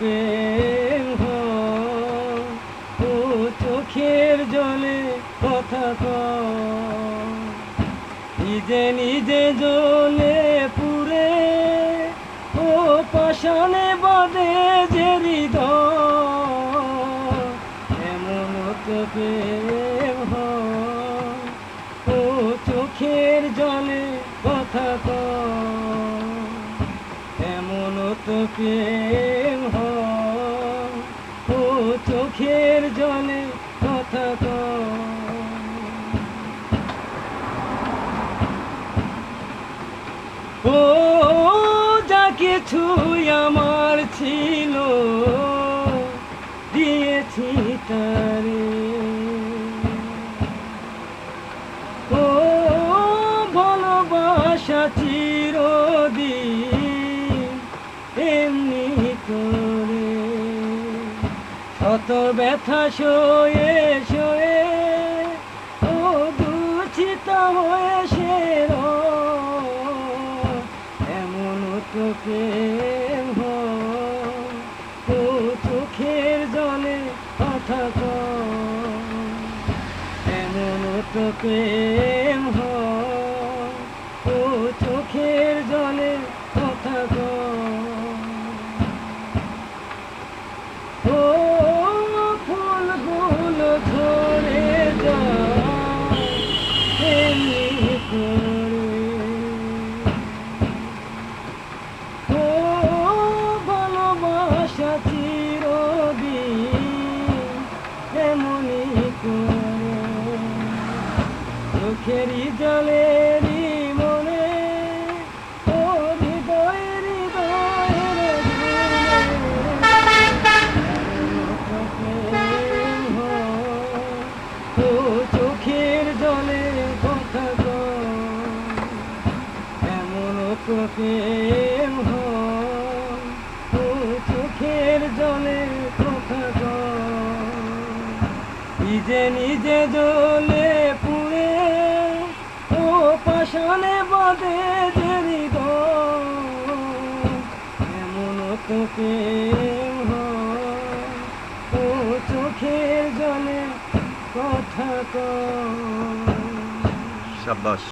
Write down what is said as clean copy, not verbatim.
প্রেম হয়, ও চোখের জলে কথা কয়, নিজে নিজে জ্বলে পুড়ে ও পাষাণে বাঁধে যে হৃদয়, এমন তো প্রেম হয়, ও চোখের জলে কথা কয়, এমন তো প্রেম হয়, ও চোখের জলে কথা কয়। ও যা কিছুই আমার ছিল দিয়েছি তারে, ও ভালোবাসা চিরদিন এমনি করে, শত ব্যথা সয়ে সয়ে ও দূষিত হয়ে সে তো প্রেম হয়, ও চোখের জলে কথা কয়, এমন তো প্রেম হয়, ও চোখের জলে কথা কয়। ও ফুলগুলো ঝরে যায় এমনি করে, ও ভালোবাসা চিরদিন এমনি করে, চোখেরই জলেরই মনে ও হৃদয়ের হৃদয়ের ও চোখের জলে কথা কয়, এমন তো প্রেম হয়, ও চোখের জলে কথা কয়, নিজে নিজে জ্বলে পুড়ে ও পাষাণে বাঁধে যে হৃদয়, এমন তো প্রেম হয়, ও চোখের জলে কথা কয়। শাবাশ।